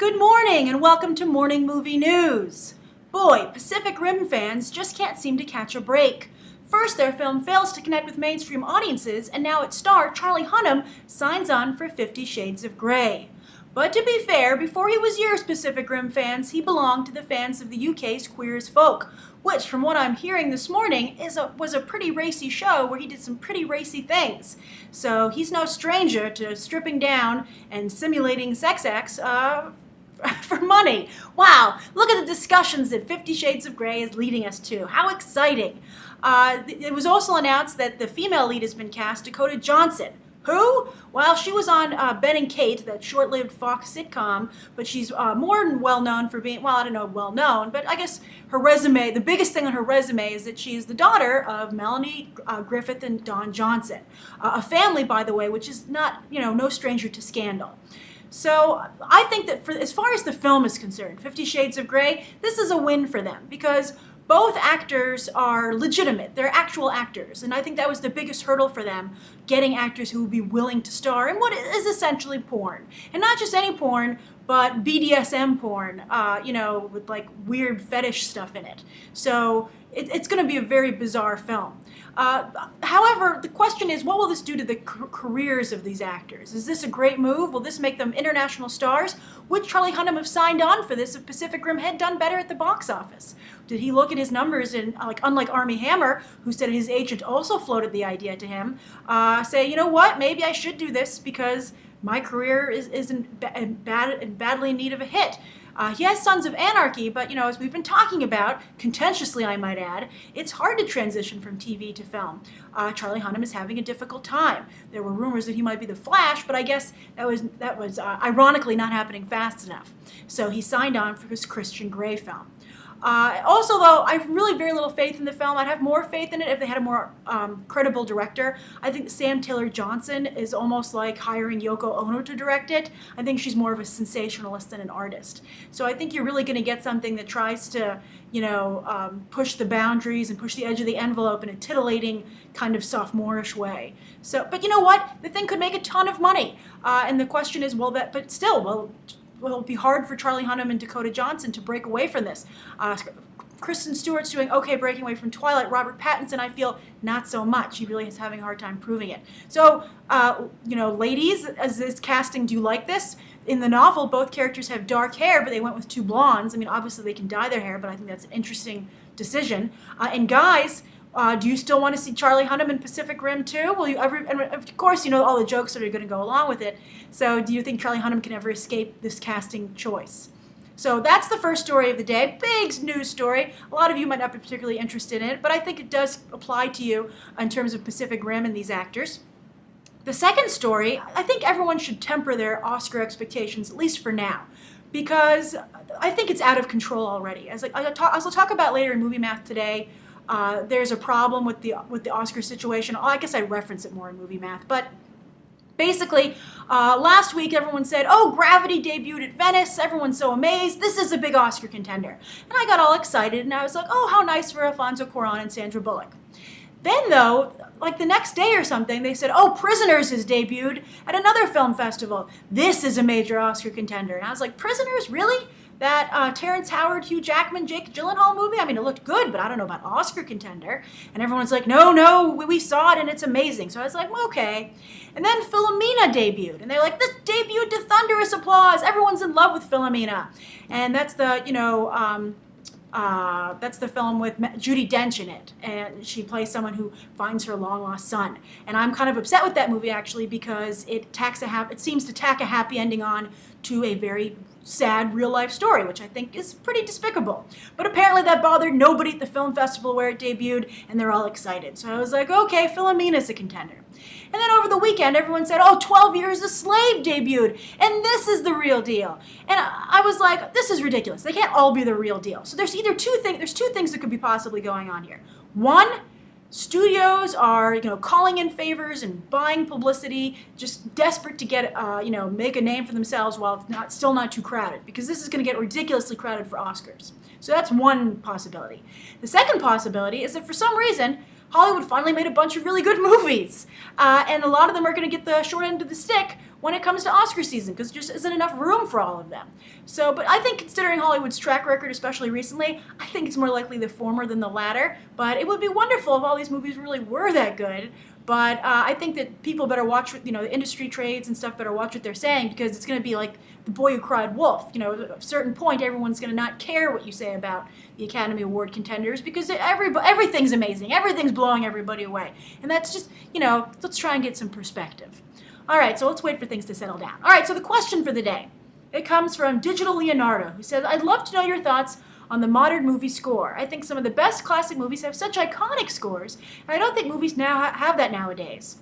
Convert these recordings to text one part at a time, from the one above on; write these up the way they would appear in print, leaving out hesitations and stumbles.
Good morning and welcome to Morning Movie News. Boy, Pacific Rim fans just can't seem to catch a break. First, their film fails to connect with mainstream audiences, and now its star, Charlie Hunnam, signs on for 50 Shades of Grey. But to be fair, before he was your Pacific Rim fans, he belonged to the fans of the UK's Queer as Folk, which, from what I'm hearing this morning, was a pretty racy show where he did some pretty racy things. So he's no stranger to stripping down and simulating sex acts for money. Wow, look at the discussions that 50 Shades of Grey is leading us to. How exciting. It was also announced that the female lead has been cast, Dakota Johnson. Who? Well, she was on Ben and Kate, that short-lived Fox sitcom, but she's more well-known for being, well, I don't know, well-known, but I guess her resume, the biggest thing on her resume is that she is the daughter of Melanie Griffith and Don Johnson. A family, by the way, which is not, no stranger to scandal. So I think that as far as the film is concerned, 50 Shades of Grey, this is a win for them because both actors are legitimate. They're actual actors. And I think that was the biggest hurdle for them, getting actors who would be willing to star in what is essentially porn. And not just any porn, but BDSM porn, with like weird fetish stuff in it. So it's going to be a very bizarre film. However, the question is, what will this do to the careers of these actors? Is this a great move? Will this make them international stars? Would Charlie Hunnam have signed on for this if Pacific Rim had done better at the box office? Did he look at his numbers and, unlike Armie Hammer, who said his agent also floated the idea to him, say, you know what, maybe I should do this because my career is badly in need of a hit. He has Sons of Anarchy, but, as we've been talking about, contentiously I might add, it's hard to transition from TV to film. Charlie Hunnam is having a difficult time. There were rumors that he might be the Flash, but I guess that was ironically not happening fast enough. So he signed on for his Christian Grey film. Also, though, I have really very little faith in the film. I'd have more faith in it if they had a more credible director. I think Sam Taylor Johnson is almost like hiring Yoko Ono to direct it. I think she's more of a sensationalist than an artist. So I think you're really going to get something that tries to, push the boundaries and push the edge of the envelope in a titillating kind of sophomorish way. So, but you know what? The thing could make a ton of money. And the question is, will it be hard for Charlie Hunnam and Dakota Johnson to break away from this? Kristen Stewart's doing okay breaking away from Twilight. Robert Pattinson, I feel, not so much. He really is having a hard time proving it. So, ladies, as this casting, do you like this? In the novel, both characters have dark hair, but they went with two blondes. I mean, obviously they can dye their hair, but I think that's an interesting decision. And guys, do you still want to see Charlie Hunnam in Pacific Rim 2? Will you ever, and of course, all the jokes that are going to go along with it. So do you think Charlie Hunnam can ever escape this casting choice? So that's the first story of the day. Big news story. A lot of you might not be particularly interested in it, but I think it does apply to you in terms of Pacific Rim and these actors. The second story, I think everyone should temper their Oscar expectations, at least for now, because I think it's out of control already. As I'll talk about later in Movie Math today, there's a problem with the Oscar situation. I guess I reference it more in Movie Math, but basically, last week everyone said, oh, Gravity debuted at Venice, everyone's so amazed, this is a big Oscar contender. And I got all excited and I was like, oh, how nice for Alfonso Cuarón and Sandra Bullock. Then though, like the next day or something, they said, oh, Prisoners has debuted at another film festival. This is a major Oscar contender. And I was like, Prisoners, really? That Terrence Howard, Hugh Jackman, Jake Gyllenhaal movie? I mean, it looked good, but I don't know about Oscar contender. And everyone's like, no, we saw it and it's amazing. So I was like, well, okay. And then Philomena debuted. And they're like, this debuted to thunderous applause. Everyone's in love with Philomena. And that's the, that's the film with Judi Dench in it, and she plays someone who finds her long-lost son. And I'm kind of upset with that movie, actually, because it seems to tack a happy ending on to a very sad real-life story, which I think is pretty despicable. But apparently that bothered nobody at the film festival where it debuted, and they're all excited. So I was like, okay, Philomena's a contender. And then over the weekend, everyone said, oh, 12 Years a Slave debuted, and this is the real deal. And I was like, this is ridiculous. They can't all be the real deal. So there's two things that could be possibly going on here. One, studios are, calling in favors and buying publicity, just desperate to get, make a name for themselves while it's still not too crowded, because this is going to get ridiculously crowded for Oscars. So that's one possibility. The second possibility is that for some reason, Hollywood finally made a bunch of really good movies, and a lot of them are going to get the short end of the stick when it comes to Oscar season, because there just isn't enough room for all of them. So, but I think considering Hollywood's track record, especially recently, I think it's more likely the former than the latter. But it would be wonderful if all these movies really were that good. But I think that people better watch, the industry trades and stuff better watch what they're saying, because it's going to be like The Boy Who Cried Wolf. At a certain point, everyone's going to not care what you say about the Academy Award contenders, because everything's amazing. Everything's blowing everybody away. And that's just, let's try and get some perspective. All right, so let's wait for things to settle down. All right, so the question for the day. It comes from Digital Leonardo, who says, I'd love to know your thoughts on the modern movie score. I think some of the best classic movies have such iconic scores, and I don't think movies now have that nowadays.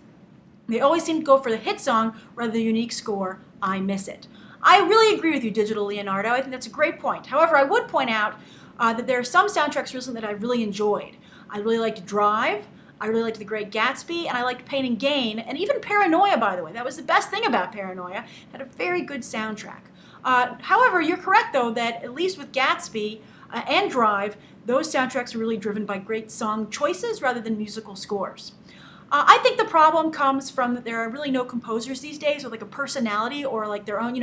They always seem to go for the hit song rather than the unique score. I miss it. I really agree with you, Digital Leonardo. I think that's a great point. However, I would point out that there are some soundtracks recently that I really enjoyed. I really liked Drive. I really liked The Great Gatsby, and I liked Pain and Gain, and even Paranoia, by the way. That was the best thing about Paranoia. It had a very good soundtrack. However, you're correct, though, that at least with Gatsby and Drive, those soundtracks are really driven by great song choices rather than musical scores. I think the problem comes from that there are really no composers these days with like a personality or like their own,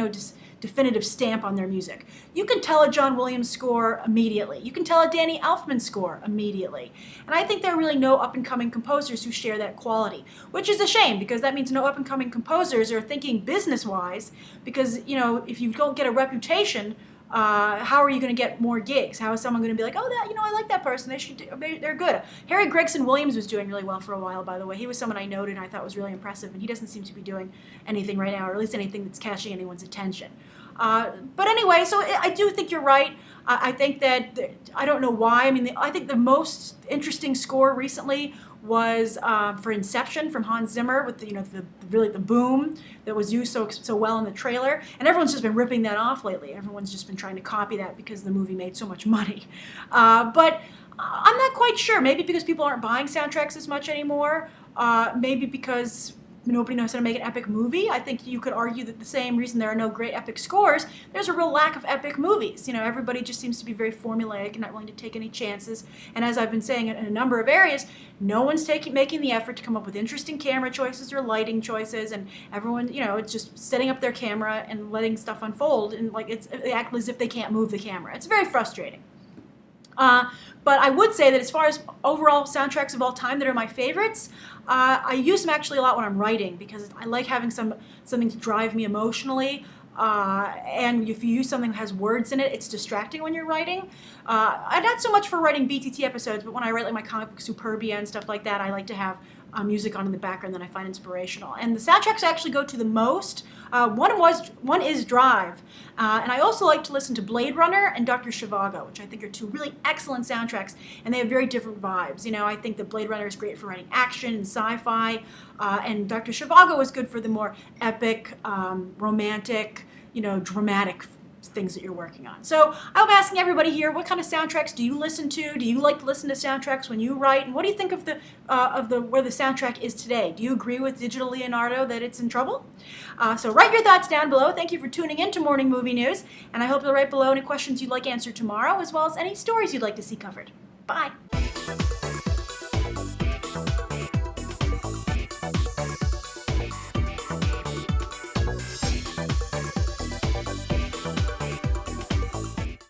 definitive stamp on their music. You can tell a John Williams score immediately. You can tell a Danny Elfman score immediately. And I think there are really no up-and-coming composers who share that quality, which is a shame, because that means no up-and-coming composers are thinking business-wise, because, if you don't get a reputation, how are you going to get more gigs? How is someone going to be like, oh, I like that person. They're good. Harry Gregson Williams was doing really well for a while, by the way. He was someone I noted and I thought was really impressive, and he doesn't seem to be doing anything right now, or at least anything that's catching anyone's attention. But anyway, so I do think you're right. I think that, I don't know why. I think the most interesting score recently was for Inception from Hans Zimmer with the boom that was used so well in the trailer, and everyone's just been ripping that off lately. Everyone's just been trying to copy that because the movie made so much money. But I'm not quite sure. Maybe because people aren't buying soundtracks as much anymore. Maybe because nobody knows how to make an epic movie. I think you could argue that the same reason there are no great epic scores, there's a real lack of epic movies. Everybody just seems to be very formulaic and not willing to take any chances. And as I've been saying in a number of areas, no one's making the effort to come up with interesting camera choices or lighting choices, and everyone, it's just setting up their camera and letting stuff unfold, and they act as if they can't move the camera. It's very frustrating. But I would say that as far as overall soundtracks of all time that are my favorites, I use them actually a lot when I'm writing, because I like having something to drive me emotionally. And if you use something that has words in it, it's distracting when you're writing. Not so much for writing BTT episodes, but when I write like my comic book Superbia and stuff like that, I like to have music on in the background that I find inspirational. And the soundtracks I actually go to the most. One is Drive, and I also like to listen to Blade Runner and Dr. Zhivago, which I think are two really excellent soundtracks, and they have very different vibes. I think that Blade Runner is great for writing action and sci-fi, and Dr. Zhivago is good for the more epic, romantic, dramatic things that you're working on. So I'm asking everybody here, what kind of soundtracks do you listen to? Do you like to listen to soundtracks when you write? And what do you think of where the soundtrack is today? Do you agree with Digital Leonardo that it's in trouble? So write your thoughts down below. Thank you for tuning in to Morning Movie News, and I hope you'll write below any questions you'd like answered tomorrow, as well as any stories you'd like to see covered. Bye.